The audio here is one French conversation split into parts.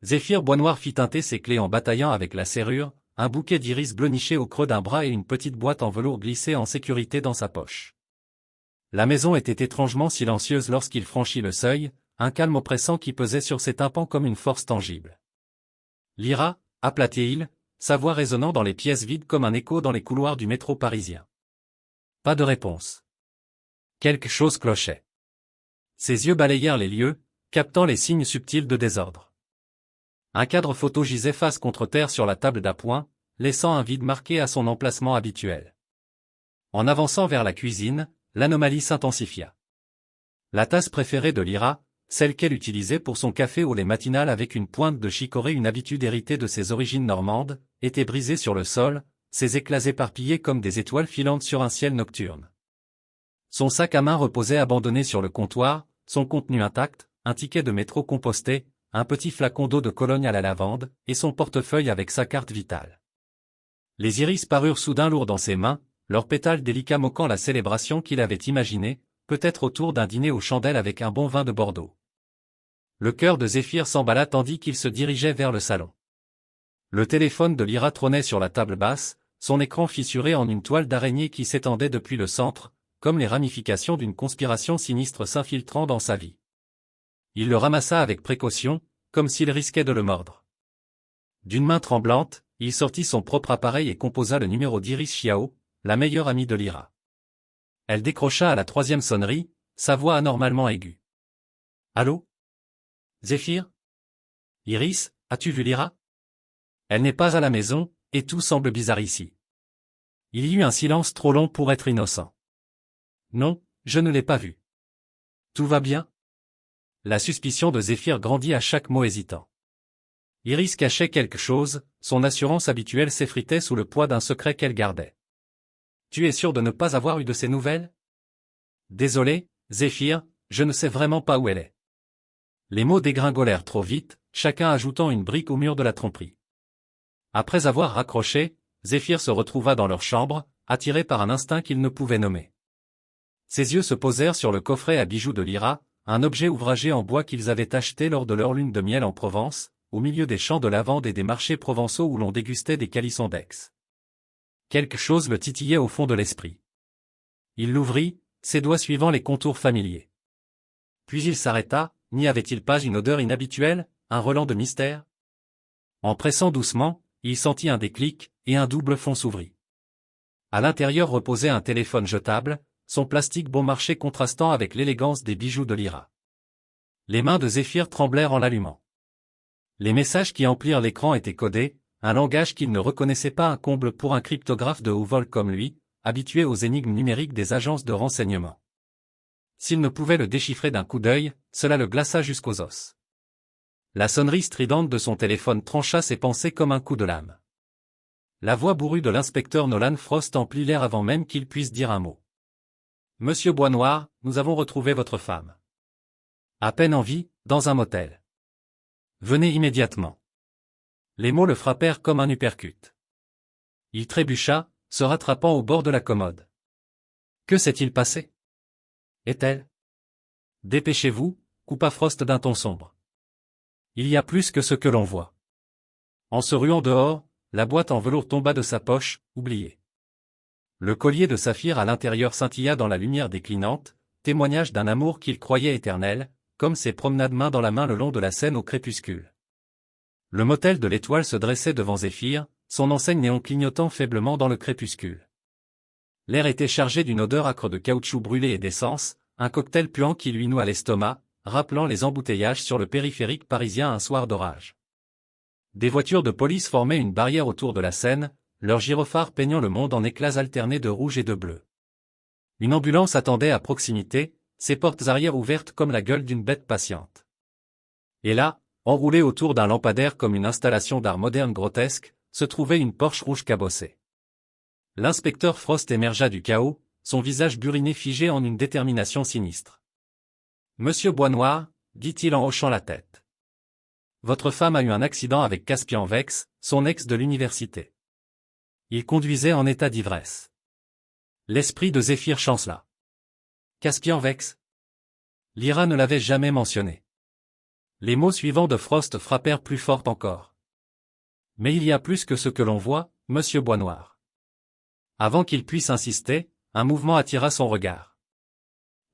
Zéphyr Boisnoir fit teinter ses clés en bataillant avec la serrure, un bouquet d'iris bleu niché au creux d'un bras et une petite boîte en velours glissée en sécurité dans sa poche. La maison était étrangement silencieuse lorsqu'il franchit le seuil, un calme oppressant qui pesait sur ses tympans comme une force tangible. « Lyra » appelait-il, sa voix résonnant dans les pièces vides comme un écho dans les couloirs du métro parisien. Pas de réponse. Quelque chose clochait. Ses yeux balayèrent les lieux, captant les signes subtils de désordre. Un cadre photo gisait face contre terre sur la table d'appoint, laissant un vide marqué à son emplacement habituel. En avançant vers la cuisine, l'anomalie s'intensifia. La tasse préférée de Lyra, celle qu'elle utilisait pour son café au lait matinal avec une pointe de chicorée, une habitude héritée de ses origines normandes, était brisée sur le sol, ses éclats éparpillés comme des étoiles filantes sur un ciel nocturne. Son sac à main reposait abandonné sur le comptoir, son contenu intact, un ticket de métro composté, un petit flacon d'eau de Cologne à la lavande, et son portefeuille avec sa carte vitale. Les iris parurent soudain lourds dans ses mains, leurs pétales délicats moquant la célébration qu'il avait imaginée, peut-être autour d'un dîner aux chandelles avec un bon vin de Bordeaux. Le cœur de Zéphyr s'emballa tandis qu'il se dirigeait vers le salon. Le téléphone de Lyra trônait sur la table basse, son écran fissuré en une toile d'araignée qui s'étendait depuis le centre, comme les ramifications d'une conspiration sinistre s'infiltrant dans sa vie. Il le ramassa avec précaution, comme s'il risquait de le mordre. D'une main tremblante, il sortit son propre appareil et composa le numéro d'Iris Chiao, la meilleure amie de Lyra. Elle décrocha à la 3e sonnerie, sa voix anormalement aiguë. « Allô ? Zéphyr ? Iris, as-tu vu Lyra ? Elle n'est pas à la maison, et tout semble bizarre ici. » Il y eut un silence trop long pour être innocent. « Non, je ne l'ai pas vue. »« Tout va bien ?» La suspicion de Zéphyr grandit à chaque mot hésitant. Iris cachait quelque chose, son assurance habituelle s'effritait sous le poids d'un secret qu'elle gardait. « Tu es sûr de ne pas avoir eu de ses nouvelles ? » ?»« Désolé, Zéphyr, je ne sais vraiment pas où elle est. » Les mots dégringolèrent trop vite, chacun ajoutant une brique au mur de la tromperie. Après avoir raccroché, Zéphyr se retrouva dans leur chambre, attiré par un instinct qu'il ne pouvait nommer. Ses yeux se posèrent sur le coffret à bijoux de Lyra, un objet ouvragé en bois qu'ils avaient acheté lors de leur lune de miel en Provence, au milieu des champs de lavande et des marchés provençaux où l'on dégustait des calissons d'Aix. Quelque chose le titillait au fond de l'esprit. Il l'ouvrit, ses doigts suivant les contours familiers. Puis il s'arrêta, n'y avait-il pas une odeur inhabituelle, un relent de mystère ? En pressant doucement, il sentit un déclic, et un double fond s'ouvrit. À l'intérieur reposait un téléphone jetable, son plastique bon marché contrastant avec l'élégance des bijoux de Lyra. Les mains de Zéphyr tremblèrent en l'allumant. Les messages qui emplirent l'écran étaient codés, un langage qu'il ne reconnaissait pas, un comble pour un cryptographe de haut vol comme lui, habitué aux énigmes numériques des agences de renseignement. S'il ne pouvait le déchiffrer d'un coup d'œil, cela le glaça jusqu'aux os. La sonnerie stridente de son téléphone trancha ses pensées comme un coup de lame. La voix bourrue de l'inspecteur Nolan Frost emplit l'air avant même qu'il puisse dire un mot. « Monsieur Boisnoir, nous avons retrouvé votre femme. À peine en vie, dans un motel. Venez immédiatement. » Les mots le frappèrent comme un uppercut. Il trébucha, se rattrapant au bord de la commode. Que s'est-il passé ? Est-elle ? Dépêchez-vous, coupa Frost d'un ton sombre. Il y a plus que ce que l'on voit. En se ruant dehors, la boîte en velours tomba de sa poche, oubliée. Le collier de saphir à l'intérieur scintilla dans la lumière déclinante, témoignage d'un amour qu'il croyait éternel, comme ses promenades main dans la main le long de la Seine au crépuscule. Le motel de l'Étoile se dressait devant Zéphyr, son enseigne néon clignotant faiblement dans le crépuscule. L'air était chargé d'une odeur âcre de caoutchouc brûlé et d'essence, un cocktail puant qui lui noua l'estomac, rappelant les embouteillages sur le périphérique parisien un soir d'orage. Des voitures de police formaient une barrière autour de la Seine, leurs gyrophares peignant le monde en éclats alternés de rouge et de bleu. Une ambulance attendait à proximité, ses portes arrière ouvertes comme la gueule d'une bête patiente. Et là, enroulée autour d'un lampadaire comme une installation d'art moderne grotesque, se trouvait une Porsche rouge cabossée. L'inspecteur Frost émergea du chaos, son visage buriné figé en une détermination sinistre. « Monsieur Boisnoir, dit-il en hochant la tête. Votre femme a eu un accident avec Caspian Vex, son ex de l'université. Il conduisait en état d'ivresse. » L'esprit de Zéphyr chancela. Caspian Vex ? Lyra ne l'avait jamais mentionné. Les mots suivants de Frost frappèrent plus fort encore. Mais il y a plus que ce que l'on voit, monsieur Boisnoir. Avant qu'il puisse insister, un mouvement attira son regard.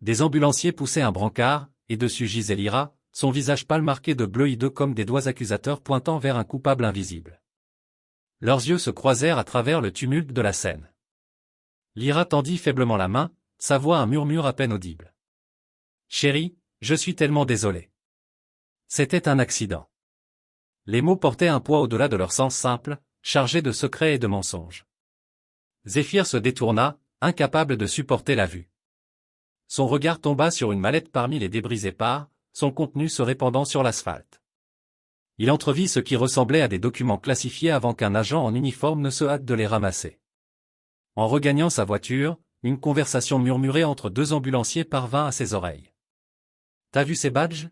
Des ambulanciers poussaient un brancard, et dessus gisait Lyra, son visage pâle marqué de bleu hideux comme des doigts accusateurs pointant vers un coupable invisible. Leurs yeux se croisèrent à travers le tumulte de la scène. Lyra tendit faiblement la main, sa voix un murmure à peine audible. « Chérie, je suis tellement désolé. C'était un accident. » Les mots portaient un poids au-delà de leur sens simple, chargés de secrets et de mensonges. Zéphyr se détourna, incapable de supporter la vue. Son regard tomba sur une mallette parmi les débris épars, son contenu se répandant sur l'asphalte. Il entrevit ce qui ressemblait à des documents classifiés avant qu'un agent en uniforme ne se hâte de les ramasser. En regagnant sa voiture, une conversation murmurée entre deux ambulanciers parvint à ses oreilles. « T'as vu ces badges ?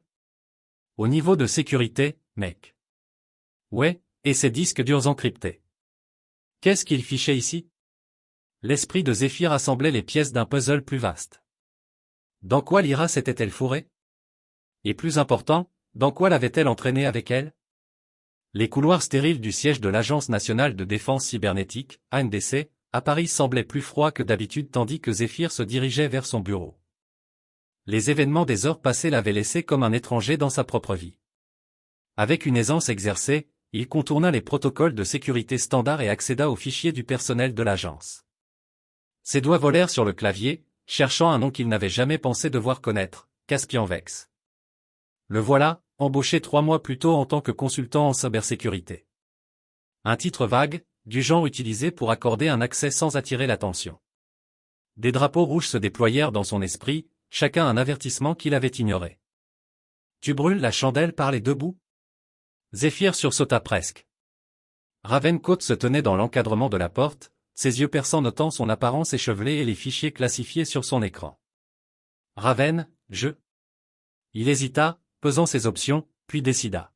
Au niveau de sécurité, mec. Ouais, et ces disques durs encryptés. Qu'est-ce qu'ils fichaient ici ? » L'esprit de Zéphyr assemblait les pièces d'un puzzle plus vaste. Dans quoi Lyra s'était-elle fourrée ? Et plus important, dans quoi l'avait-elle entraîné avec elle ? Les couloirs stériles du siège de l'Agence nationale de défense cybernétique, ANDC, à Paris semblaient plus froids que d'habitude tandis que Zéphyr se dirigeait vers son bureau. Les événements des heures passées l'avaient laissé comme un étranger dans sa propre vie. Avec une aisance exercée, il contourna les protocoles de sécurité standards et accéda aux fichiers du personnel de l'agence. Ses doigts volèrent sur le clavier, cherchant un nom qu'il n'avait jamais pensé devoir connaître, Caspian Vex. Le voilà, embauché 3 mois plus tôt en tant que consultant en cybersécurité. Un titre vague, du genre utilisé pour accorder un accès sans attirer l'attention. Des drapeaux rouges se déployèrent dans son esprit, chacun un avertissement qu'il avait ignoré. « Tu brûles la chandelle par les deux bouts ?» Zéphyr sursauta presque. Ravencourt se tenait dans l'encadrement de la porte, ses yeux perçants notant son apparence échevelée et les fichiers classifiés sur son écran. « Raven, je... » Il hésita, pesant ses options, puis décida.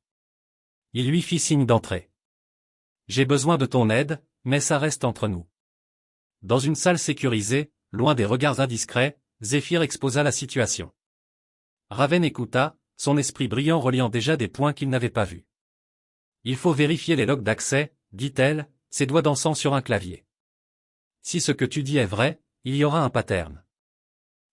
Il lui fit signe d'entrer. « J'ai besoin de ton aide, mais ça reste entre nous. » Dans une salle sécurisée, loin des regards indiscrets, Zéphyr exposa la situation. Raven écouta, son esprit brillant reliant déjà des points qu'il n'avait pas vus. « Il faut vérifier les logs d'accès, dit-elle, ses doigts dansant sur un clavier. Si ce que tu dis est vrai, il y aura un pattern. »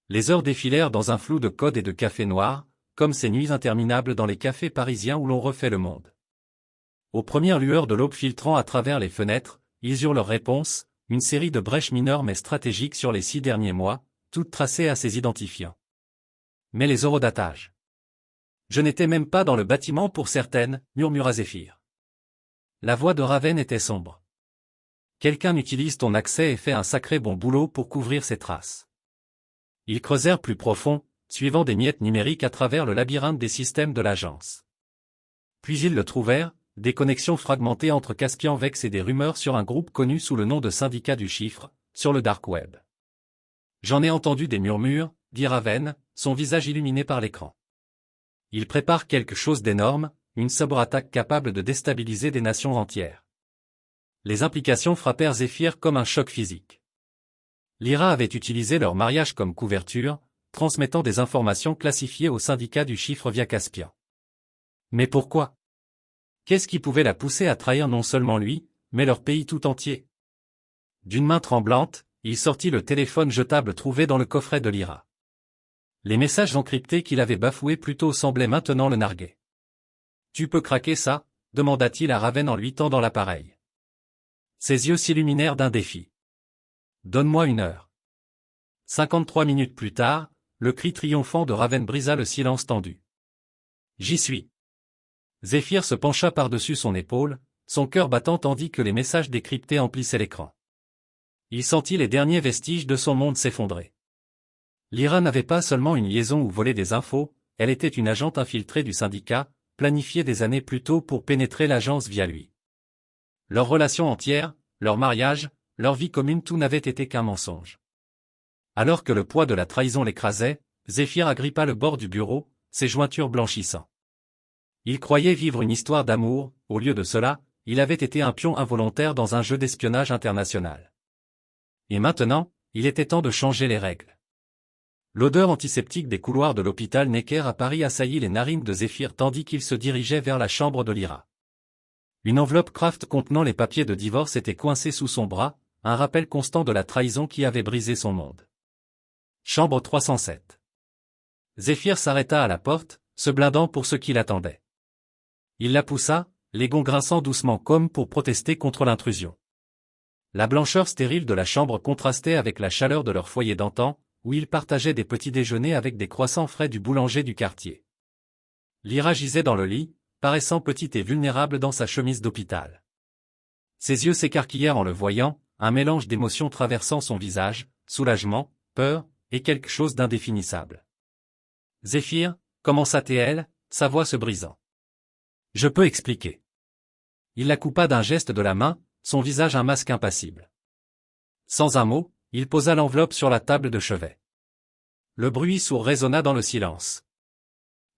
Les heures défilèrent dans un flou de codes et de café noir, comme ces nuits interminables dans les cafés parisiens où l'on refait le monde. Aux premières lueurs de l'aube filtrant à travers les fenêtres, ils eurent leur réponse, une série de brèches mineures mais stratégiques sur les 6 derniers mois, toutes tracées à ses identifiants. Mais les horodatage. « Je n'étais même pas dans le bâtiment pour certaines, murmura Zéphyr. La voix de Raven était sombre. Quelqu'un utilise ton accès et fait un sacré bon boulot pour couvrir ses traces. Ils creusèrent plus profond, suivant des miettes numériques à travers le labyrinthe des systèmes de l'agence. Puis ils le trouvèrent, des connexions fragmentées entre Caspian Vex et des rumeurs sur un groupe connu sous le nom de Syndicat du Chiffre, sur le dark web. J'en ai entendu des murmures, dit Raven, son visage illuminé par l'écran. Il prépare quelque chose d'énorme, une cyberattaque capable de déstabiliser des nations entières. Les implications frappèrent Zéphyr comme un choc physique. Lyra avait utilisé leur mariage comme couverture, transmettant des informations classifiées au syndicat du chiffre via Caspian. Mais pourquoi ? Qu'est-ce qui pouvait la pousser à trahir non seulement lui, mais leur pays tout entier ? D'une main tremblante, il sortit le téléphone jetable trouvé dans le coffret de Lyra. Les messages encryptés qu'il avait bafoués plus tôt semblaient maintenant le narguer. « Tu peux craquer ça ?» demanda-t-il à Raven en lui tendant l'appareil. Ses yeux s'illuminèrent d'un défi. « Donne-moi 1 heure. » 53 minutes plus tard, le cri triomphant de Raven brisa le silence tendu. « J'y suis. » Zéphyr se pencha par-dessus son épaule, son cœur battant tandis que les messages décryptés emplissaient l'écran. Il sentit les derniers vestiges de son monde s'effondrer. Lyra n'avait pas seulement une liaison ou volé des infos, elle était une agente infiltrée du syndicat, planifiée des années plus tôt pour pénétrer l'agence via lui. Leur relation entière, leur mariage, leur vie commune, tout n'avait été qu'un mensonge. Alors que le poids de la trahison l'écrasait, Zéphyr agrippa le bord du bureau, ses jointures blanchissant. Il croyait vivre une histoire d'amour, au lieu de cela, il avait été un pion involontaire dans un jeu d'espionnage international. Et maintenant, il était temps de changer les règles. L'odeur antiseptique des couloirs de l'hôpital Necker à Paris assaillit les narines de Zéphyr tandis qu'il se dirigeait vers la chambre de Lyra. Une enveloppe Kraft contenant les papiers de divorce était coincée sous son bras, un rappel constant de la trahison qui avait brisé son monde. Chambre 307. Zéphyr s'arrêta à la porte, se blindant pour ce qui l'attendait. Il la poussa, les gonds grinçant doucement comme pour protester contre l'intrusion. La blancheur stérile de la chambre contrastait avec la chaleur de leur foyer d'antan, où ils partageaient des petits déjeuners avec des croissants frais du boulanger du quartier. Lyra gisait dans le lit, paraissant petite et vulnérable dans sa chemise d'hôpital. Ses yeux s'écarquillèrent en le voyant, un mélange d'émotions traversant son visage, soulagement, peur, et quelque chose d'indéfinissable. « Zéphyr » commença-t-elle, sa voix se brisant. « Je peux expliquer. » Il la coupa d'un geste de la main, son visage un masque impassible. Sans un mot, il posa l'enveloppe sur la table de chevet. Le bruit sourd résonna dans le silence.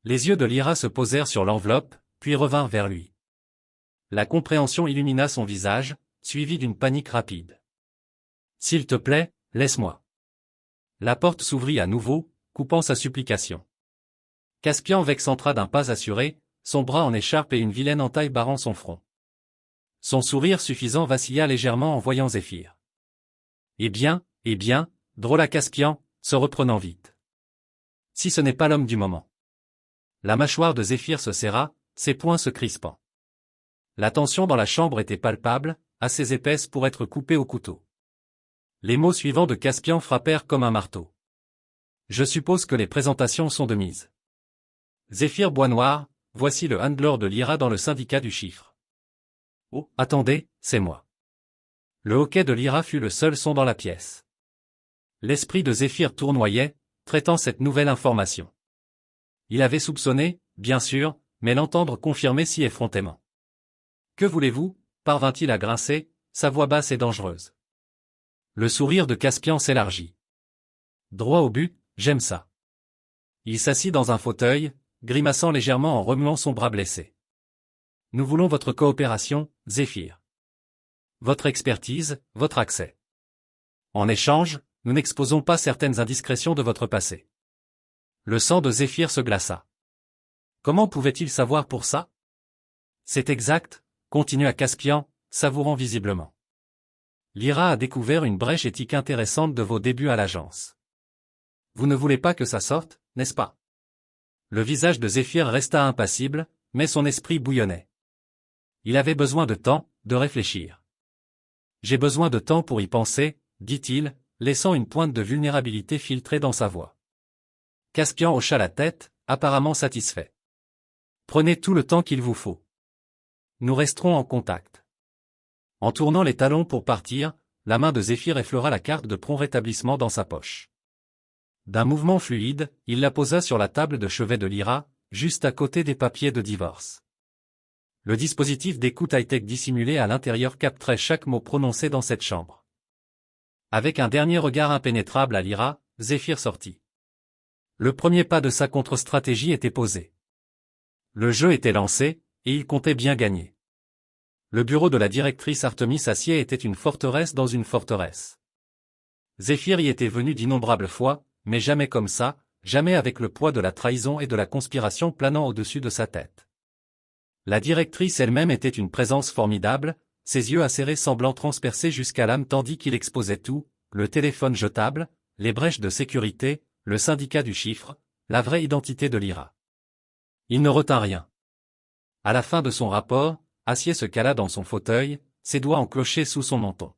Les yeux de Lyra se posèrent sur l'enveloppe, puis revinrent vers lui. La compréhension illumina son visage, suivie d'une panique rapide. « S'il te plaît, laisse-moi. » La porte s'ouvrit à nouveau, coupant sa supplication. Caspian s'entra d'un pas assuré, son bras en écharpe et une vilaine entaille barrant son front. Son sourire suffisant vacilla légèrement en voyant Zéphyr. « Eh bien, drôla Caspian, se reprenant vite. Si ce n'est pas l'homme du moment. » La mâchoire de Zéphyr se serra, ses poings se crispant. La tension dans la chambre était palpable, assez épaisse pour être coupée au couteau. Les mots suivants de Caspian frappèrent comme un marteau. « Je suppose que les présentations sont de mise. Zéphyr Boisnoir, voici le handler de Lyra dans le syndicat du chiffre. » « Oh, attendez, c'est moi. » Le hoquet de Lyra fut le seul son dans la pièce. L'esprit de Zéphyr tournoyait, traitant cette nouvelle information. Il avait soupçonné, bien sûr, mais l'entendre confirmer si effrontément. « Que voulez-vous » parvint-il à grincer, sa voix basse et dangereuse. Le sourire de Caspian s'élargit. « Droit au but, j'aime ça. » Il s'assit dans un fauteuil, grimaçant légèrement en remuant son bras blessé. « Nous voulons votre coopération, Zéphyr. Votre expertise, votre accès. En échange, nous n'exposons pas certaines indiscrétions de votre passé. » Le sang de Zéphyr se glaça. Comment pouvait-il savoir pour ça? C'est exact, continua Caspian, savourant visiblement. Lyra a découvert une brèche éthique intéressante de vos débuts à l'agence. Vous ne voulez pas que ça sorte, n'est-ce pas? Le visage de Zéphyr resta impassible, mais son esprit bouillonnait. Il avait besoin de temps, de réfléchir. J'ai besoin de temps pour y penser, dit-il, laissant une pointe de vulnérabilité filtrer dans sa voix. Caspian hocha la tête, apparemment satisfait. Prenez tout le temps qu'il vous faut. Nous resterons en contact. En tournant les talons pour partir, la main de Zéphyr effleura la carte de prompt rétablissement dans sa poche. D'un mouvement fluide, il la posa sur la table de chevet de Lyra, juste à côté des papiers de divorce. Le dispositif d'écoute high-tech dissimulé à l'intérieur capterait chaque mot prononcé dans cette chambre. Avec un dernier regard impénétrable à Lyra, Zéphyr sortit. Le premier pas de sa contre-stratégie était posé. Le jeu était lancé, et il comptait bien gagner. Le bureau de la directrice Artemis Acier était une forteresse dans une forteresse. Zéphyr y était venu d'innombrables fois, mais jamais comme ça, jamais avec le poids de la trahison et de la conspiration planant au-dessus de sa tête. La directrice elle-même était une présence formidable, ses yeux acérés semblant transpercer jusqu'à l'âme tandis qu'il exposait tout, le téléphone jetable, les brèches de sécurité, le syndicat du chiffre, la vraie identité de Lyra. Il ne retint rien. À la fin de son rapport, Acier se cala dans son fauteuil, ses doigts enclochés sous son menton.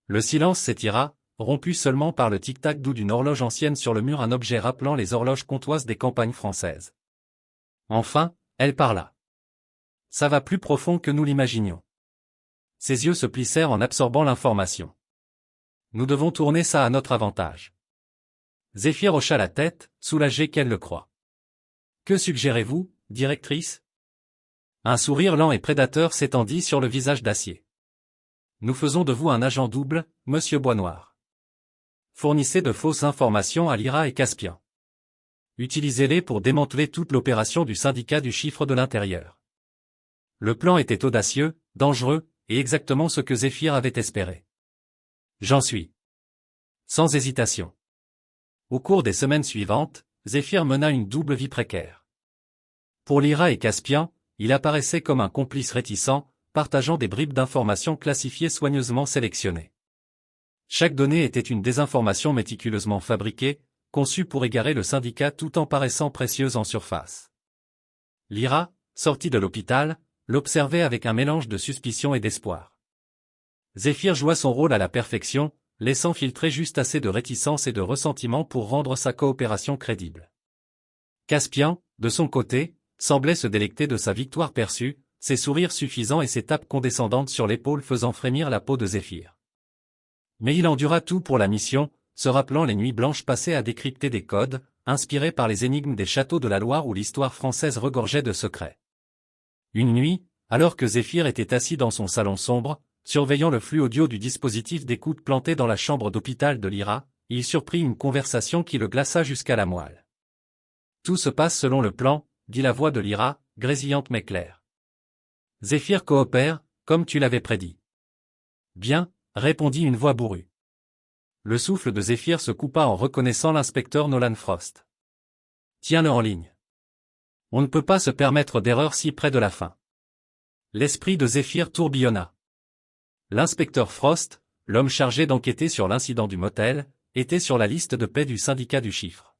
Le silence s'étira, rompu seulement par le tic-tac doux d'une horloge ancienne sur le mur, un objet rappelant les horloges comtoises des campagnes françaises. Enfin, elle parla. Ça va plus profond que nous l'imaginions. Ses yeux se plissèrent en absorbant l'information. Nous devons tourner ça à notre avantage. Zéphyr hocha la tête, soulagé qu'elle le croie. Que suggérez-vous, directrice? Un sourire lent et prédateur s'étendit sur le visage d'Acier. Nous faisons de vous un agent double, monsieur Boisnoir. Fournissez de fausses informations à Lyra et Caspian. Utilisez-les pour démanteler toute l'opération du syndicat du chiffre de l'intérieur. Le plan était audacieux, dangereux, et exactement ce que Zéphyr avait espéré. J'en suis. Sans hésitation. Au cours des semaines suivantes, Zéphyr mena une double vie précaire. Pour Lyra et Caspian, il apparaissait comme un complice réticent, partageant des bribes d'informations classifiées soigneusement sélectionnées. Chaque donnée était une désinformation méticuleusement fabriquée, conçue pour égarer le syndicat tout en paraissant précieuse en surface. Lyra, sortie de l'hôpital, l'observait avec un mélange de suspicion et d'espoir. Zéphyr joua son rôle à la perfection, laissant filtrer juste assez de réticence et de ressentiment pour rendre sa coopération crédible. Caspian, de son côté, semblait se délecter de sa victoire perçue, ses sourires suffisants et ses tapes condescendantes sur l'épaule faisant frémir la peau de Zéphyr. Mais il endura tout pour la mission, se rappelant les nuits blanches passées à décrypter des codes, inspirés par les énigmes des châteaux de la Loire où l'histoire française regorgeait de secrets. Une nuit, alors que Zéphyr était assis dans son salon sombre, surveillant le flux audio du dispositif d'écoute planté dans la chambre d'hôpital de Lyra, il surprit une conversation qui le glaça jusqu'à la moelle. « Tout se passe selon le plan », dit la voix de Lyra, grésillante mais claire. « Zéphyr coopère, comme tu l'avais prédit. »« Bien », répondit une voix bourrue. Le souffle de Zéphyr se coupa en reconnaissant l'inspecteur Nolan Frost. « Tiens-le en ligne. On ne peut pas se permettre d'erreur si près de la fin. » L'esprit de Zéphyr tourbillonna. L'inspecteur Frost, l'homme chargé d'enquêter sur l'incident du motel, était sur la liste de paix du syndicat du chiffre.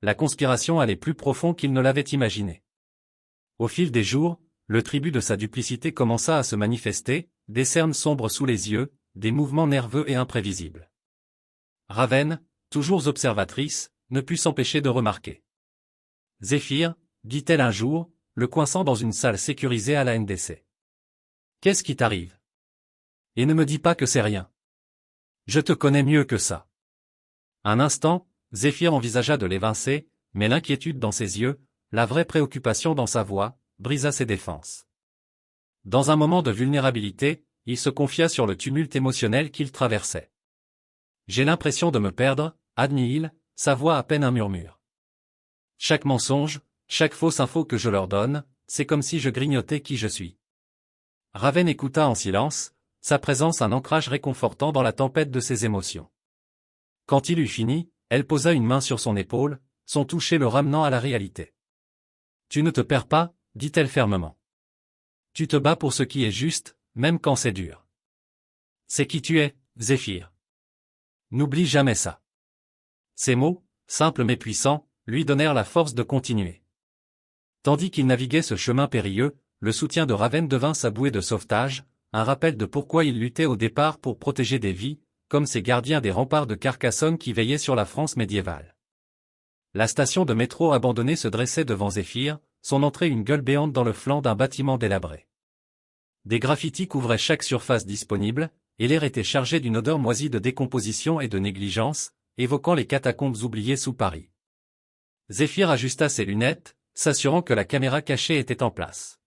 La conspiration allait plus profond qu'il ne l'avait imaginé. Au fil des jours, le tribut de sa duplicité commença à se manifester, des cernes sombres sous les yeux, des mouvements nerveux et imprévisibles. Raven, toujours observatrice, ne put s'empêcher de remarquer. « Zéphyr, dit-elle un jour, le coinçant dans une salle sécurisée à la NDC. Qu'est-ce qui t'arrive? Et ne me dis pas que c'est rien. Je te connais mieux que ça. » Un instant, Zéphyr envisagea de l'évincer, mais l'inquiétude dans ses yeux, la vraie préoccupation dans sa voix, brisa ses défenses. Dans un moment de vulnérabilité, il se confia sur le tumulte émotionnel qu'il traversait. « J'ai l'impression de me perdre, » admit-il, sa voix à peine un murmure. « Chaque mensonge, chaque fausse info que je leur donne, c'est comme si je grignotais qui je suis. » Raven écouta en silence, sa présence un ancrage réconfortant dans la tempête de ses émotions. Quand il eut fini, elle posa une main sur son épaule, son toucher le ramenant à la réalité. « Tu ne te perds pas, dit-elle fermement. Tu te bats pour ce qui est juste, même quand c'est dur. C'est qui tu es, Zéphyr. N'oublie jamais ça. » Ces mots, simples mais puissants, lui donnèrent la force de continuer. Tandis qu'il naviguait ce chemin périlleux, le soutien de Raven devint sa bouée de sauvetage, un rappel de pourquoi il luttait au départ pour protéger des vies, comme ces gardiens des remparts de Carcassonne qui veillaient sur la France médiévale. La station de métro abandonnée se dressait devant Zéphyr, son entrée une gueule béante dans le flanc d'un bâtiment délabré. Des graffitis couvraient chaque surface disponible, et l'air était chargé d'une odeur moisie de décomposition et de négligence, évoquant les catacombes oubliées sous Paris. Zéphyr ajusta ses lunettes, s'assurant que la caméra cachée était en place.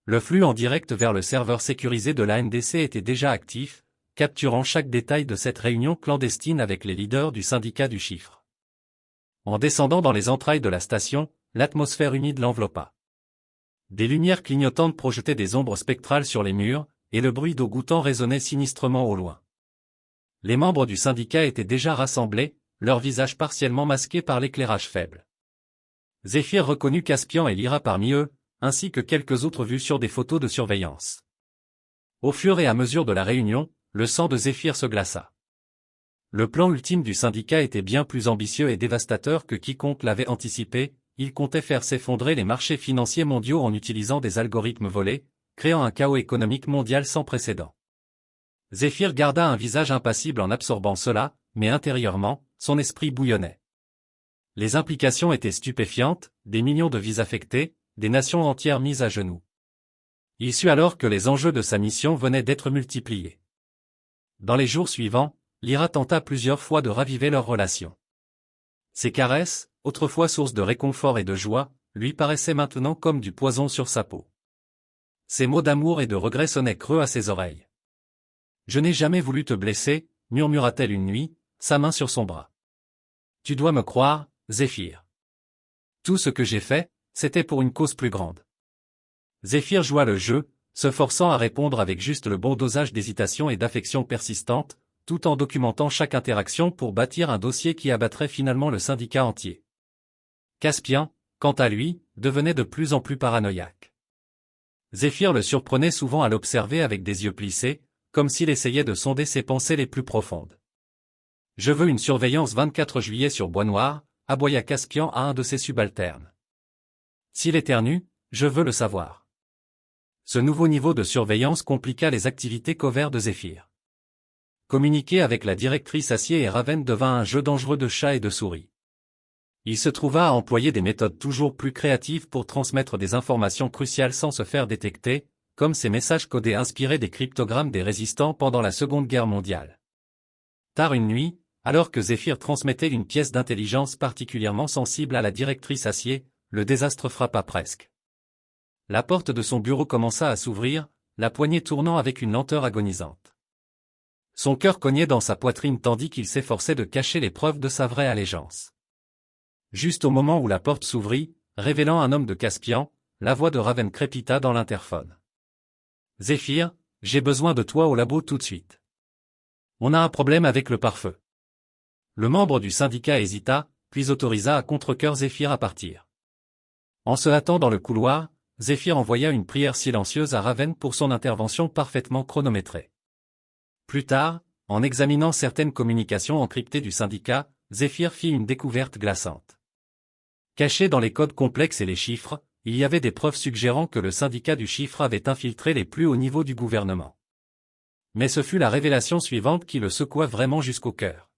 Le flux en direct vers le serveur sécurisé de la NDC était déjà actif, capturant chaque détail de cette réunion clandestine avec les leaders du syndicat du chiffre. En descendant dans les entrailles de la station, l'atmosphère humide l'enveloppa. Des lumières clignotantes projetaient des ombres spectrales sur les murs, et le bruit d'eau goûtant résonnait sinistrement au loin. Les membres du syndicat étaient déjà rassemblés, leurs visages partiellement masqués par l'éclairage faible. Zéphyr reconnut Caspian et Lyra parmi eux, ainsi que quelques autres vus sur des photos de surveillance. Au fur et à mesure de la réunion, le sang de Zéphyr se glaça. Le plan ultime du syndicat était bien plus ambitieux et dévastateur que quiconque l'avait anticipé, il comptait faire s'effondrer les marchés financiers mondiaux en utilisant des algorithmes volés, créant un chaos économique mondial sans précédent. Zéphyr garda un visage impassible en absorbant cela, mais intérieurement, son esprit bouillonnait. Les implications étaient stupéfiantes, des millions de vies affectées, des nations entières mises à genoux. Il sut alors que les enjeux de sa mission venaient d'être multipliés. Dans les jours suivants, Lyra tenta plusieurs fois de raviver leur relation. Ses caresses, autrefois source de réconfort et de joie, lui paraissaient maintenant comme du poison sur sa peau. Ses mots d'amour et de regret sonnaient creux à ses oreilles. « Je n'ai jamais voulu te blesser », murmura-t-elle une nuit, sa main sur son bras. « Tu dois me croire, Zéphyr. Tout ce que j'ai fait, c'était pour une cause plus grande. » Zéphyr joua le jeu, se forçant à répondre avec juste le bon dosage d'hésitation et d'affection persistante, tout en documentant chaque interaction pour bâtir un dossier qui abattrait finalement le syndicat entier. Caspian, quant à lui, devenait de plus en plus paranoïaque. Zéphyr le surprenait souvent à l'observer avec des yeux plissés, comme s'il essayait de sonder ses pensées les plus profondes. « Je veux une surveillance 24 juillet sur Bois-Noir », aboya Caspian à un de ses subalternes. « S'il éternue, je veux le savoir. » Ce nouveau niveau de surveillance compliqua les activités covertes de Zéphyr. Communiquer avec la directrice Acier et Ravenne devint un jeu dangereux de chat et de souris. Il se trouva à employer des méthodes toujours plus créatives pour transmettre des informations cruciales sans se faire détecter, comme ces messages codés inspirés des cryptogrammes des résistants pendant la Seconde Guerre mondiale. Tard une nuit, alors que Zéphyr transmettait une pièce d'intelligence particulièrement sensible à la directrice Acier, le désastre frappa presque. La porte de son bureau commença à s'ouvrir, la poignée tournant avec une lenteur agonisante. Son cœur cognait dans sa poitrine tandis qu'il s'efforçait de cacher les preuves de sa vraie allégeance. Juste au moment où la porte s'ouvrit, révélant un homme de Caspian, la voix de Ravenne crépita dans l'interphone. « Zéphyr, j'ai besoin de toi au labo tout de suite. On a un problème avec le pare-feu. » Le membre du syndicat hésita, puis autorisa à contre-cœur Zéphyr à partir. En se hâtant dans le couloir, Zéphyr envoya une prière silencieuse à Ravenne pour son intervention parfaitement chronométrée. Plus tard, en examinant certaines communications encryptées du syndicat, Zéphyr fit une découverte glaçante. Cachés dans les codes complexes et les chiffres, il y avait des preuves suggérant que le syndicat du chiffre avait infiltré les plus hauts niveaux du gouvernement. Mais ce fut la révélation suivante qui le secoua vraiment jusqu'au cœur.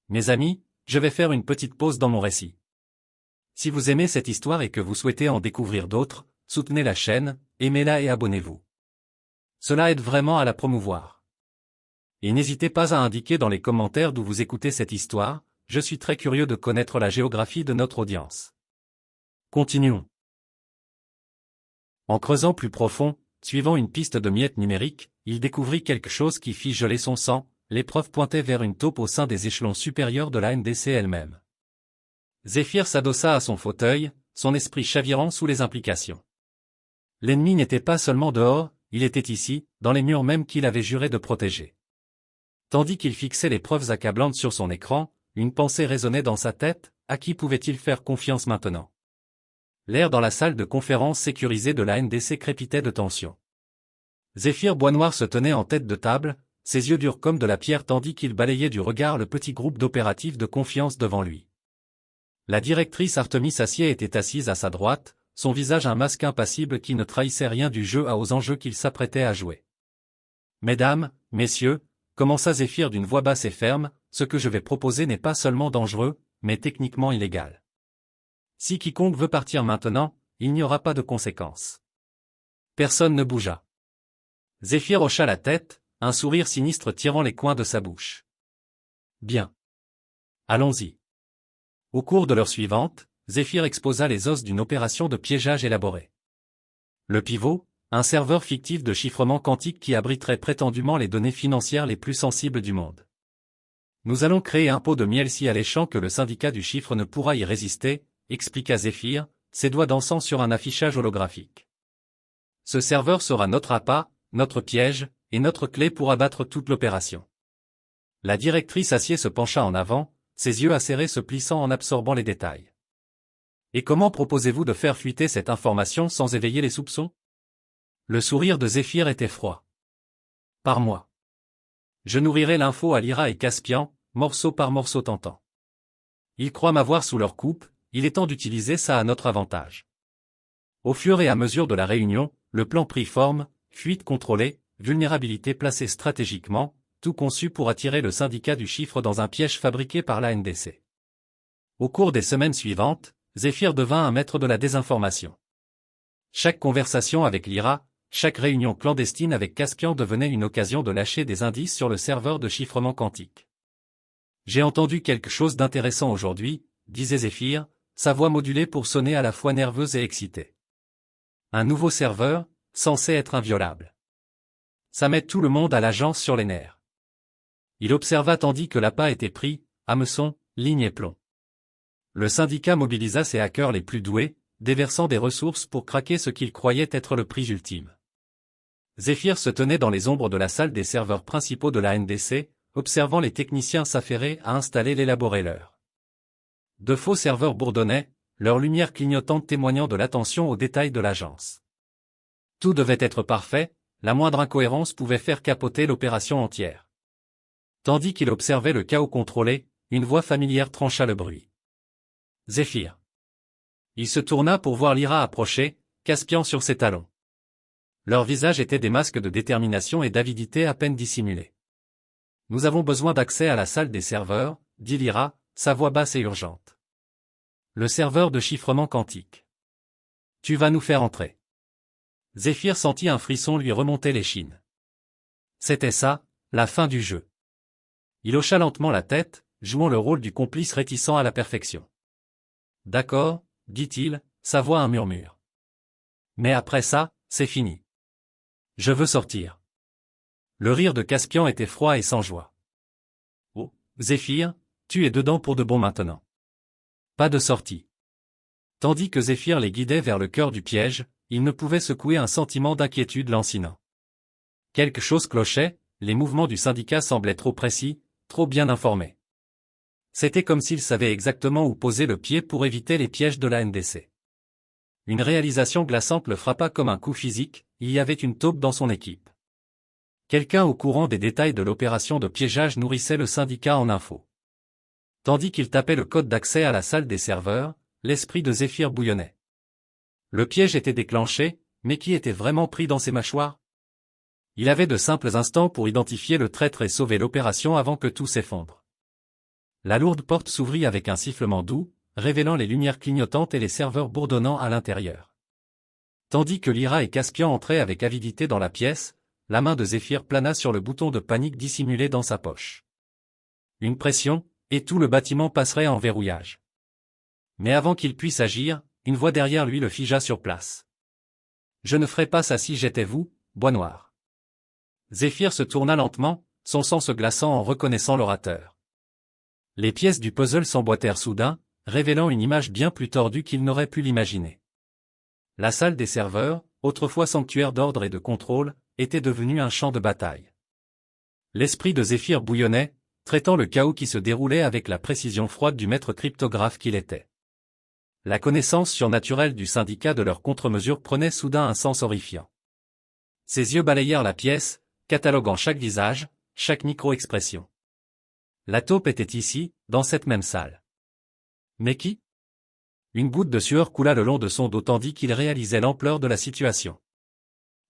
Mes amis, je vais faire une petite pause dans mon récit. Si vous aimez cette histoire et que vous souhaitez en découvrir d'autres, soutenez la chaîne, aimez-la et abonnez-vous. Cela aide vraiment à la promouvoir. Et n'hésitez pas à indiquer dans les commentaires d'où vous écoutez cette histoire, je suis très curieux de connaître la géographie de notre audience. Continuons. En creusant plus profond, suivant une piste de miettes numériques, il découvrit quelque chose qui fit geler son sang, les preuves pointaient vers une taupe au sein des échelons supérieurs de la NDC elle-même. Zéphyr s'adossa à son fauteuil, son esprit chavirant sous les implications. L'ennemi n'était pas seulement dehors, il était ici, dans les murs mêmes qu'il avait juré de protéger. Tandis qu'il fixait les preuves accablantes sur son écran, une pensée résonnait dans sa tête, à qui pouvait-il faire confiance maintenant? L'air dans la salle de conférence sécurisée de la NDC crépitait de tension. Zéphyr Bois-Noir se tenait en tête de table, ses yeux durs comme de la pierre tandis qu'il balayait du regard le petit groupe d'opératifs de confiance devant lui. La directrice Artemis Acier était assise à sa droite, son visage un masque impassible qui ne trahissait rien du jeu aux enjeux qu'il s'apprêtait à jouer. « Mesdames, messieurs, » commença Zéphyr d'une voix basse et ferme, « ce que je vais proposer n'est pas seulement dangereux, mais techniquement illégal. Si quiconque veut partir maintenant, il n'y aura pas de conséquences. » Personne ne bougea. Zéphyr hocha la tête, un sourire sinistre tirant les coins de sa bouche. « Bien. Allons-y. » Au cours de l'heure suivante, Zéphyr exposa les os d'une opération de piégeage élaborée. Le pivot, un serveur fictif de chiffrement quantique qui abriterait prétendument les données financières les plus sensibles du monde. Nous allons créer un pot de miel si alléchant que le syndicat du chiffre ne pourra y résister, expliqua Zéphyr, ses doigts dansant sur un affichage holographique. Ce serveur sera notre appât, notre piège, et notre clé pour abattre toute l'opération. La directrice Acier se pencha en avant, ses yeux acérés se plissant en absorbant les détails. Et comment proposez-vous de faire fuiter cette information sans éveiller les soupçons? Le sourire de Zéphyr était froid. Par moi. Je nourrirai l'info à Lyra et Caspian, morceau par morceau tentant. Ils croient m'avoir sous leur coupe, il est temps d'utiliser ça à notre avantage. Au fur et à mesure de la réunion, le plan prit forme, fuite contrôlée, vulnérabilité placée stratégiquement, tout conçu pour attirer le syndicat du chiffre dans un piège fabriqué par la NDC. Au cours des semaines suivantes, Zéphyr devint un maître de la désinformation. Chaque conversation avec Lyra, chaque réunion clandestine avec Caspian devenait une occasion de lâcher des indices sur le serveur de chiffrement quantique. J'ai entendu quelque chose d'intéressant aujourd'hui, disait Zéphyr, sa voix modulée pour sonner à la fois nerveuse et excitée. Un nouveau serveur, censé être inviolable. Ça met tout le monde à l'agence sur les nerfs. Il observa tandis que l'appât était pris, hameçon, ligne et plomb. Le syndicat mobilisa ses hackers les plus doués, déversant des ressources pour craquer ce qu'il croyait être le prix ultime. Zéphyr se tenait dans les ombres de la salle des serveurs principaux de la NDC, observant les techniciens s'affairer à installer l'élaborateur. De faux serveurs bourdonnaient, leur lumière clignotante témoignant de l'attention aux détails de l'agence. Tout devait être parfait, la moindre incohérence pouvait faire capoter l'opération entière. Tandis qu'il observait le chaos contrôlé, une voix familière trancha le bruit. Zéphyr. Il se tourna pour voir Lyra approcher, Caspian sur ses talons. Leurs visages étaient des masques de détermination et d'avidité à peine dissimulés. Nous avons besoin d'accès à la salle des serveurs, dit Lyra, sa voix basse et urgente. Le serveur de chiffrement quantique. Tu vas nous faire entrer. Zéphyr sentit un frisson lui remonter l'échine. C'était ça, la fin du jeu. Il hocha lentement la tête, jouant le rôle du complice réticent à la perfection. D'accord, dit-il, sa voix un murmure. Mais après ça, c'est fini. Je veux sortir. Le rire de Caspian était froid et sans joie. Oh, Zéphyr, tu es dedans pour de bon maintenant. Pas de sortie. Tandis que Zéphyr les guidait vers le cœur du piège, il ne pouvait secouer un sentiment d'inquiétude lancinant. Quelque chose clochait, les mouvements du syndicat semblaient trop précis, trop bien informés. C'était comme s'il savait exactement où poser le pied pour éviter les pièges de la NDC. Une réalisation glaçante le frappa comme un coup physique, il y avait une taupe dans son équipe. Quelqu'un au courant des détails de l'opération de piégeage nourrissait le syndicat en info. Tandis qu'il tapait le code d'accès à la salle des serveurs, l'esprit de Zéphyr bouillonnait. Le piège était déclenché, mais qui était vraiment pris dans ses mâchoires? Il avait de simples instants pour identifier le traître et sauver l'opération avant que tout s'effondre. La lourde porte s'ouvrit avec un sifflement doux, révélant les lumières clignotantes et les serveurs bourdonnants à l'intérieur. Tandis que Lyra et Caspian entraient avec avidité dans la pièce, la main de Zéphyr plana sur le bouton de panique dissimulé dans sa poche. Une pression, et tout le bâtiment passerait en verrouillage. Mais avant qu'il puisse agir, une voix derrière lui le figea sur place. « Je ne ferais pas ça si j'étais vous, Bois Noir. » Zéphyr se tourna lentement, son sang se glaçant en reconnaissant l'orateur. Les pièces du puzzle s'emboîtèrent soudain, révélant une image bien plus tordue qu'il n'aurait pu l'imaginer. La salle des serveurs, autrefois sanctuaire d'ordre et de contrôle, était devenue un champ de bataille. L'esprit de Zéphyr bouillonnait, traitant le chaos qui se déroulait avec la précision froide du maître cryptographe qu'il était. La connaissance surnaturelle du syndicat de leurs contre-mesures prenait soudain un sens horrifiant. Ses yeux balayèrent la pièce, cataloguant chaque visage, chaque micro-expression. La taupe était ici, dans cette même salle. Mais qui? Une goutte de sueur coula le long de son dos tandis qu'il réalisait l'ampleur de la situation.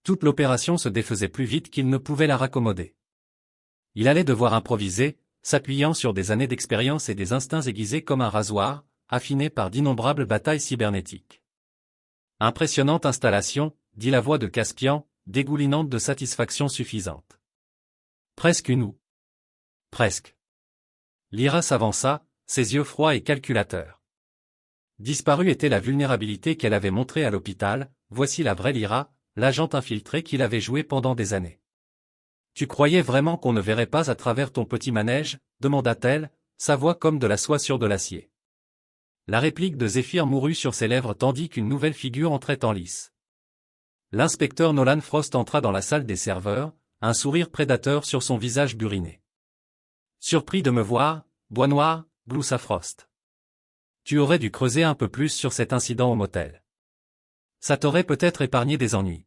Toute l'opération se défaisait plus vite qu'il ne pouvait la raccommoder. Il allait devoir improviser, s'appuyant sur des années d'expérience et des instincts aiguisés comme un rasoir, affinés par d'innombrables batailles cybernétiques. Impressionnante installation, dit la voix de Caspian, dégoulinante de satisfaction suffisante. Presque une ou. Presque. Lyra s'avança, ses yeux froids et calculateurs. Disparue était la vulnérabilité qu'elle avait montrée à l'hôpital, voici la vraie Lyra, l'agente infiltrée qu'il avait jouée pendant des années. Tu croyais vraiment qu'on ne verrait pas à travers ton petit manège, demanda-t-elle, sa voix comme de la soie sur de l'acier. La réplique de Zéphyr mourut sur ses lèvres tandis qu'une nouvelle figure entrait en lice. L'inspecteur Nolan Frost entra dans la salle des serveurs, un sourire prédateur sur son visage buriné. Surpris de me voir, Bois Noir, gloussa Frost. Tu aurais dû creuser un peu plus sur cet incident au motel. Ça t'aurait peut-être épargné des ennuis.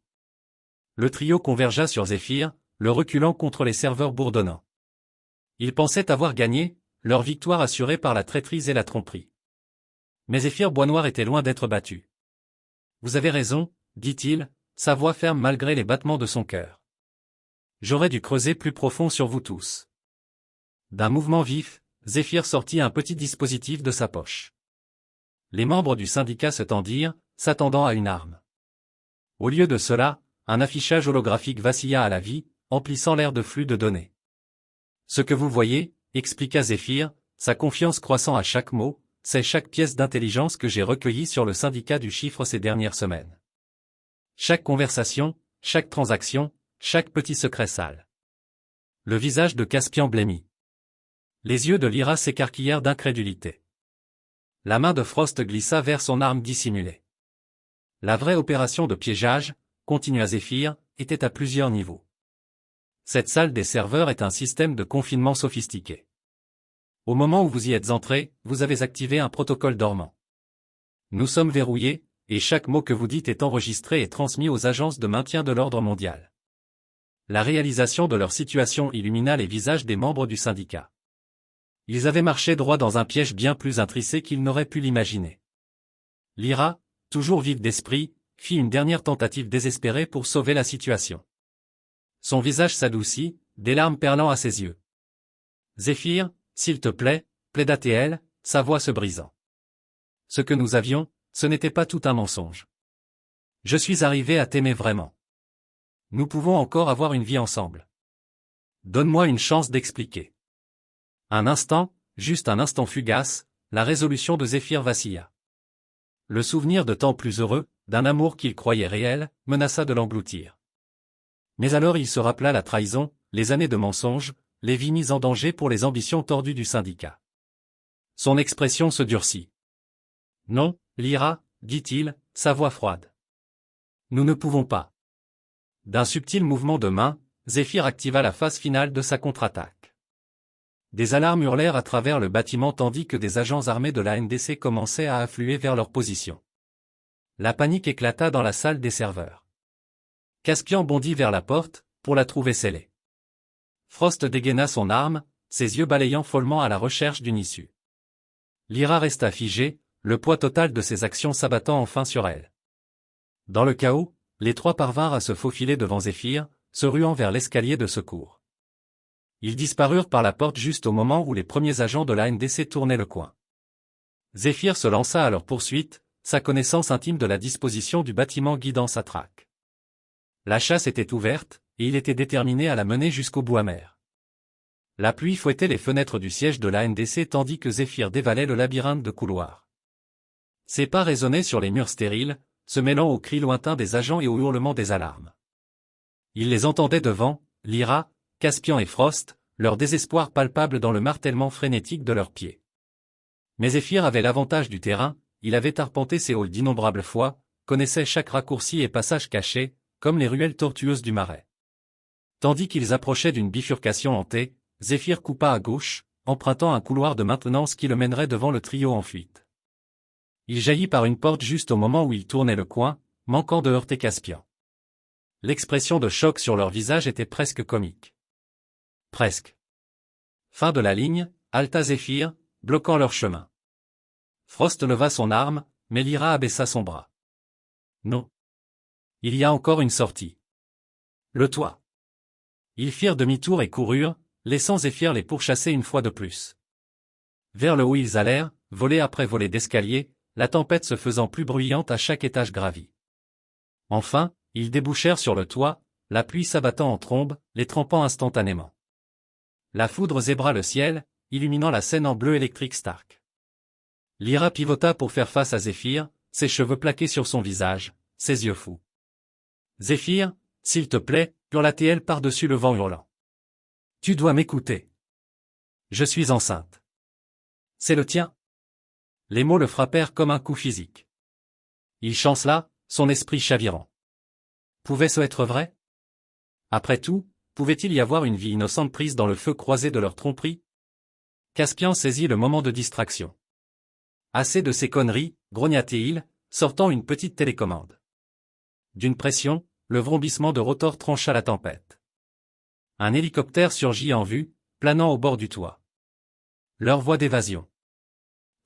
Le trio convergea sur Zéphyr, le reculant contre les serveurs bourdonnants. Ils pensaient avoir gagné, leur victoire assurée par la traîtrise et la tromperie. Mais Zéphyr Bois Noir était loin d'être battu. Vous avez raison, dit-il, sa voix ferme malgré les battements de son cœur. J'aurais dû creuser plus profond sur vous tous. D'un mouvement vif, Zéphyr sortit un petit dispositif de sa poche. Les membres du syndicat se tendirent, s'attendant à une arme. Au lieu de cela, un affichage holographique vacilla à la vie, emplissant l'air de flux de données. Ce que vous voyez, expliqua Zéphyr, sa confiance croissant à chaque mot, c'est chaque pièce d'intelligence que j'ai recueillie sur le syndicat du chiffre ces dernières semaines. Chaque conversation, chaque transaction, chaque petit secret sale. Le visage de Caspian blêmit. Les yeux de Lyra s'écarquillèrent d'incrédulité. La main de Frost glissa vers son arme dissimulée. La vraie opération de piégeage, continua Zéphyr, était à plusieurs niveaux. Cette salle des serveurs est un système de confinement sophistiqué. Au moment où vous y êtes entré, vous avez activé un protocole dormant. Nous sommes verrouillés, et chaque mot que vous dites est enregistré et transmis aux agences de maintien de l'ordre mondial. La réalisation de leur situation illumina les visages des membres du syndicat. Ils avaient marché droit dans un piège bien plus intricé qu'ils n'auraient pu l'imaginer. Lyra, toujours vive d'esprit, fit une dernière tentative désespérée pour sauver la situation. Son visage s'adoucit, des larmes perlant à ses yeux. « Zéphyr, s'il te plaît, plaida-t-elle, sa voix se brisant. Ce que nous avions, ce n'était pas tout un mensonge. Je suis arrivé à t'aimer vraiment. Nous pouvons encore avoir une vie ensemble. Donne-moi une chance d'expliquer. » Un instant, juste un instant fugace, la résolution de Zéphyr vacilla. Le souvenir de temps plus heureux, d'un amour qu'il croyait réel, menaça de l'engloutir. Mais alors il se rappela la trahison, les années de mensonges, les vies mises en danger pour les ambitions tordues du syndicat. Son expression se durcit. « Non, Lyra, dit-il, sa voix froide. Nous ne pouvons pas. » D'un subtil mouvement de main, Zéphyr activa la phase finale de sa contre-attaque. Des alarmes hurlèrent à travers le bâtiment tandis que des agents armés de la NDC commençaient à affluer vers leur position. La panique éclata dans la salle des serveurs. Caspian bondit vers la porte, pour la trouver scellée. Frost dégaina son arme, ses yeux balayant follement à la recherche d'une issue. Lyra resta figée, le poids total de ses actions s'abattant enfin sur elle. Dans le chaos, les trois parvinrent à se faufiler devant Zéphyr, se ruant vers l'escalier de secours. Ils disparurent par la porte juste au moment où les premiers agents de la NDC tournaient le coin. Zéphyr se lança à leur poursuite, sa connaissance intime de la disposition du bâtiment guidant sa traque. La chasse était ouverte, et il était déterminé à la mener jusqu'au bout amer. La pluie fouettait les fenêtres du siège de la NDC tandis que Zéphyr dévalait le labyrinthe de couloirs. Ses pas résonnaient sur les murs stériles, se mêlant aux cris lointains des agents et aux hurlements des alarmes. Il les entendait devant, Lyra, Caspian et Frost, leur désespoir palpable dans le martèlement frénétique de leurs pieds. Mais Zéphyr avait l'avantage du terrain, il avait arpenté ces halls d'innombrables fois, connaissait chaque raccourci et passage caché, comme les ruelles tortueuses du marais. Tandis qu'ils approchaient d'une bifurcation hantée, Zéphyr coupa à gauche, empruntant un couloir de maintenance qui le mènerait devant le trio en fuite. Il jaillit par une porte juste au moment où il tournait le coin, manquant de heurter Caspian. L'expression de choc sur leur visage était presque comique. Presque. Fin de la ligne, halta Zéphyr, bloquant leur chemin. Frost leva son arme, mais Lyra abaissa son bras. Non. Il y a encore une sortie. Le toit. Ils firent demi-tour et coururent, laissant Zéphyr les pourchasser une fois de plus. Vers le haut ils allèrent, volée après volée d'escalier, la tempête se faisant plus bruyante à chaque étage gravi. Enfin, ils débouchèrent sur le toit, la pluie s'abattant en trombe, les trempant instantanément. La foudre zébra le ciel, illuminant la scène en bleu électrique Stark. Lyra pivota pour faire face à Zéphyr, ses cheveux plaqués sur son visage, ses yeux fous. « Zéphyr, s'il te plaît, hurla-t-elle par-dessus le vent hurlant. Tu dois m'écouter. Je suis enceinte. C'est le tien. » Les mots le frappèrent comme un coup physique. Il chancela, son esprit chavirant. Pouvait-ce être vrai? Après tout, pouvait-il y avoir une vie innocente prise dans le feu croisé de leur tromperie? Caspian saisit le moment de distraction. Assez de ces conneries, grogna-t-il, sortant une petite télécommande. D'une pression, le vrombissement de rotor trancha la tempête. Un hélicoptère surgit en vue, planant au bord du toit. Leur voie d'évasion.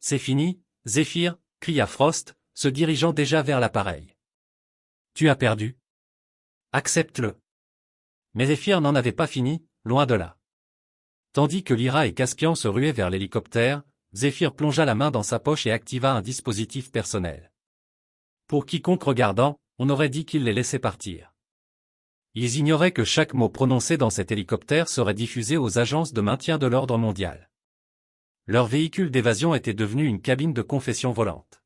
C'est fini, Zéphyr, cria Frost, se dirigeant déjà vers l'appareil. Tu as perdu. Accepte-le. Mais Zéphyr n'en avait pas fini, loin de là. Tandis que Lyra et Caspian se ruaient vers l'hélicoptère, Zéphyr plongea la main dans sa poche et activa un dispositif personnel. Pour quiconque regardant, on aurait dit qu'il les laissait partir. Ils ignoraient que chaque mot prononcé dans cet hélicoptère serait diffusé aux agences de maintien de l'ordre mondial. Leur véhicule d'évasion était devenu une cabine de confession volante.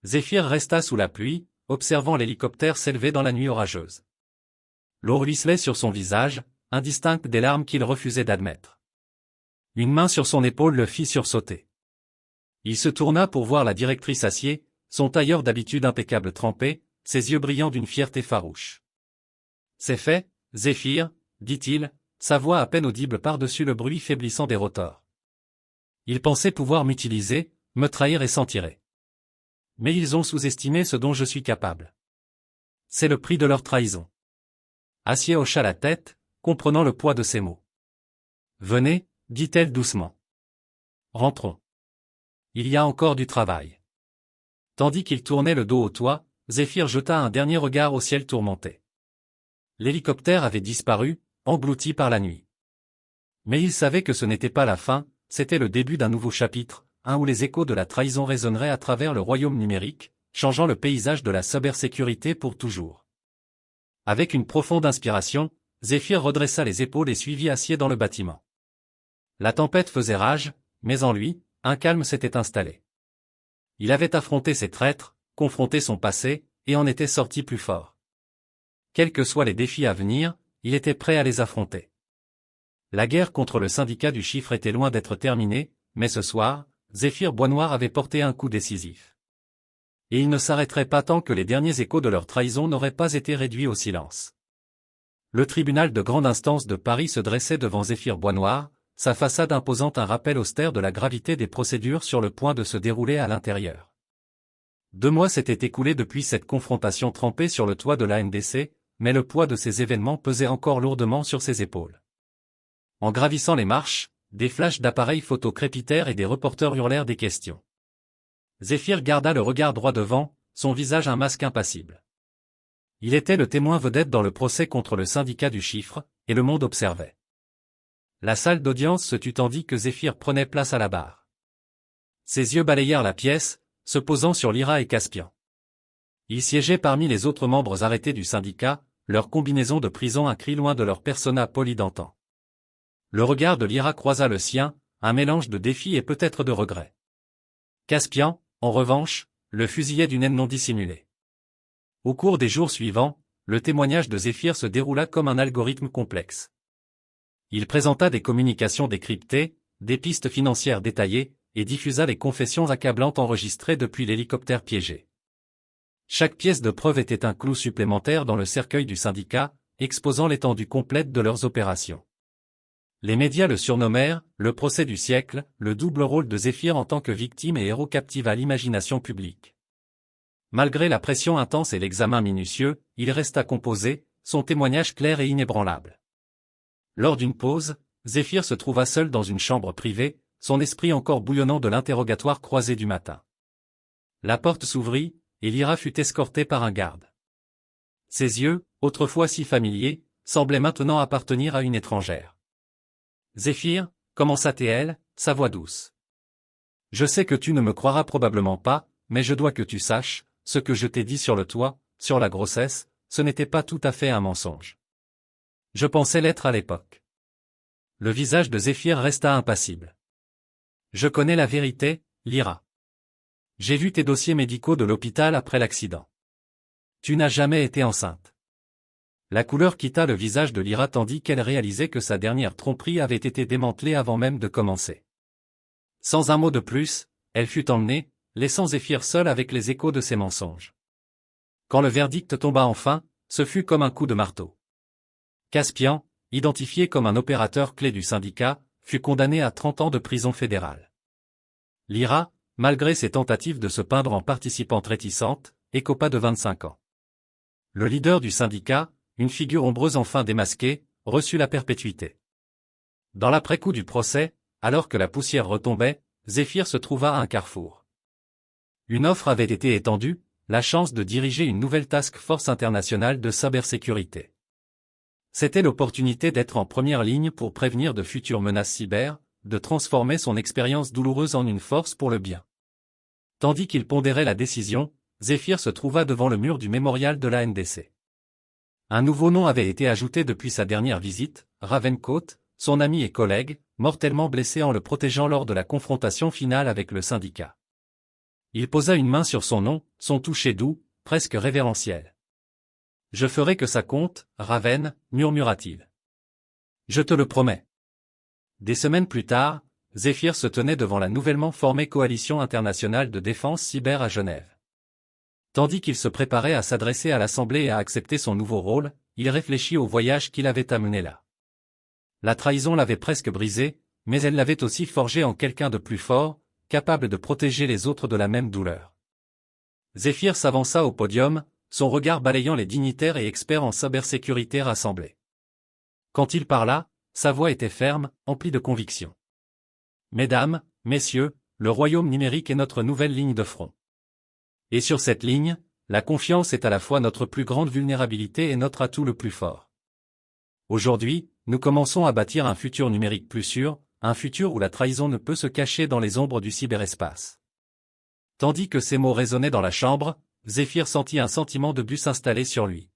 Zéphyr resta sous la pluie, observant l'hélicoptère s'élever dans la nuit orageuse. L'eau ruisselait sur son visage, indistincte des larmes qu'il refusait d'admettre. Une main sur son épaule le fit sursauter. Il se tourna pour voir la directrice Acier, son tailleur d'habitude impeccable trempé, ses yeux brillants d'une fierté farouche. C'est fait, Zéphyr, dit-il, sa voix à peine audible par-dessus le bruit faiblissant des rotors. Ils pensaient pouvoir m'utiliser, me trahir et s'en tirer. Mais ils ont sous-estimé ce dont je suis capable. C'est le prix de leur trahison. Acier hocha la tête, comprenant le poids de ses mots. Venez, dit-elle doucement. Rentrons. Il y a encore du travail. Tandis qu'il tournait le dos au toit, Zéphyr jeta un dernier regard au ciel tourmenté. L'hélicoptère avait disparu, englouti par la nuit. Mais il savait que ce n'était pas la fin, c'était le début d'un nouveau chapitre, un où les échos de la trahison résonneraient à travers le royaume numérique, changeant le paysage de la cybersécurité pour toujours. Avec une profonde inspiration, Zéphyr redressa les épaules et suivit Acier dans le bâtiment. La tempête faisait rage, mais en lui, un calme s'était installé. Il avait affronté ses traîtres, confronté son passé, et en était sorti plus fort. Quels que soient les défis à venir, il était prêt à les affronter. La guerre contre le syndicat du chiffre était loin d'être terminée, mais ce soir, Zéphyr Boisnoir avait porté un coup décisif. Et il ne s'arrêterait pas tant que les derniers échos de leur trahison n'auraient pas été réduits au silence. Le tribunal de grande instance de Paris se dressait devant Zéphyr Boisnoir, sa façade imposant un rappel austère de la gravité des procédures sur le point de se dérouler à l'intérieur. 2 mois s'étaient écoulés depuis cette confrontation trempée sur le toit de l'ANDC, mais le poids de ces événements pesait encore lourdement sur ses épaules. En gravissant les marches, des flashs d'appareils photo crépitèrent et des reporters hurlèrent des questions. Zéphyr garda le regard droit devant, son visage un masque impassible. Il était le témoin vedette dans le procès contre le syndicat du chiffre, et le monde observait. La salle d'audience se tut tandis que Zéphyr prenait place à la barre. Ses yeux balayèrent la pièce, se posant sur Lyra et Caspian. Ils siégeaient parmi les autres membres arrêtés du syndicat, leur combinaison de prison un cri loin de leur persona poli d'antan. Le regard de Lyra croisa le sien, un mélange de défi et peut-être de regret. Caspian, en revanche, le fusillait d'une haine non dissimulée. Au cours des jours suivants, le témoignage de Zéphyr se déroula comme un algorithme complexe. Il présenta des communications décryptées, des pistes financières détaillées, et diffusa les confessions accablantes enregistrées depuis l'hélicoptère piégé. Chaque pièce de preuve était un clou supplémentaire dans le cercueil du syndicat, exposant l'étendue complète de leurs opérations. Les médias le surnommèrent « le procès du siècle », le double rôle de Zéphyr en tant que victime et héros captiva l'imagination publique. Malgré la pression intense et l'examen minutieux, il resta composé, son témoignage clair et inébranlable. Lors d'une pause, Zéphyr se trouva seul dans une chambre privée, son esprit encore bouillonnant de l'interrogatoire croisé du matin. La porte s'ouvrit, et Lyra fut escortée par un garde. Ses yeux, autrefois si familiers, semblaient maintenant appartenir à une étrangère. « Zéphyr » commença-t-elle, sa voix douce. « Je sais que tu ne me croiras probablement pas, mais je dois que tu saches, ce que je t'ai dit sur le toit, sur la grossesse, ce n'était pas tout à fait un mensonge. Je pensais l'être à l'époque. » Le visage de Zéphyr resta impassible. « Je connais la vérité, Lyra. J'ai vu tes dossiers médicaux de l'hôpital après l'accident. Tu n'as jamais été enceinte. » La couleur quitta le visage de Lyra tandis qu'elle réalisait que sa dernière tromperie avait été démantelée avant même de commencer. Sans un mot de plus, elle fut emmenée, laissant Zéphyr seul avec les échos de ses mensonges. Quand le verdict tomba enfin, ce fut comme un coup de marteau. Caspian, identifié comme un opérateur clé du syndicat, fut condamné à 30 ans de prison fédérale. Lyra, malgré ses tentatives de se peindre en participante réticente, écopa de 25 ans. Le leader du syndicat, une figure ombreuse enfin démasquée, reçut la perpétuité. Dans l'après-coup du procès, alors que la poussière retombait, Zéphyr se trouva à un carrefour. Une offre avait été étendue, la chance de diriger une nouvelle task force internationale de cybersécurité. C'était l'opportunité d'être en première ligne pour prévenir de futures menaces cyber, de transformer son expérience douloureuse en une force pour le bien. Tandis qu'il pondérait la décision, Zéphyr se trouva devant le mur du mémorial de la NDC. Un nouveau nom avait été ajouté depuis sa dernière visite, Ravencote, son ami et collègue, mortellement blessé en le protégeant lors de la confrontation finale avec le syndicat. Il posa une main sur son nom, son toucher doux, presque révérentiel. « Je ferai que ça compte, Raven, murmura-t-il. Je te le promets. » Des semaines plus tard, Zéphyr se tenait devant la nouvellement formée Coalition internationale de défense cyber à Genève. Tandis qu'il se préparait à s'adresser à l'Assemblée et à accepter son nouveau rôle, il réfléchit au voyage qui l'avait amené là. La trahison l'avait presque brisé, mais elle l'avait aussi forgé en quelqu'un de plus fort, capable de protéger les autres de la même douleur. Zéphyr s'avança au podium, son regard balayant les dignitaires et experts en cybersécurité rassemblés. Quand il parla, sa voix était ferme, emplie de conviction. Mesdames, messieurs, le royaume numérique est notre nouvelle ligne de front. Et sur cette ligne, la confiance est à la fois notre plus grande vulnérabilité et notre atout le plus fort. Aujourd'hui, nous commençons à bâtir un futur numérique plus sûr, un futur où la trahison ne peut se cacher dans les ombres du cyberespace. Tandis que ces mots résonnaient dans la chambre, Zéphyr sentit un sentiment de but s'installer sur lui.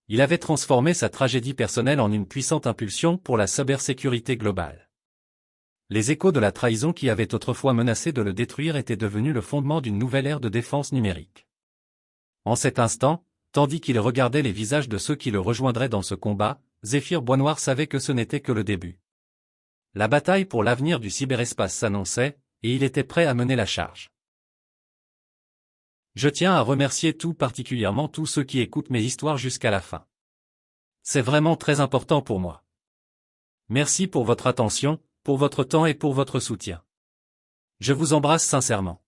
Il avait transformé sa tragédie personnelle en une puissante impulsion pour la cybersécurité globale. Les échos de la trahison qui avaient autrefois menacé de le détruire étaient devenus le fondement d'une nouvelle ère de défense numérique. En cet instant, tandis qu'il regardait les visages de ceux qui le rejoindraient dans ce combat, Zéphyr Boisnoir savait que ce n'était que le début. La bataille pour l'avenir du cyberespace s'annonçait, et il était prêt à mener la charge. Je tiens à remercier tout particulièrement tous ceux qui écoutent mes histoires jusqu'à la fin. C'est vraiment très important pour moi. Merci pour votre attention, pour votre temps et pour votre soutien. Je vous embrasse sincèrement.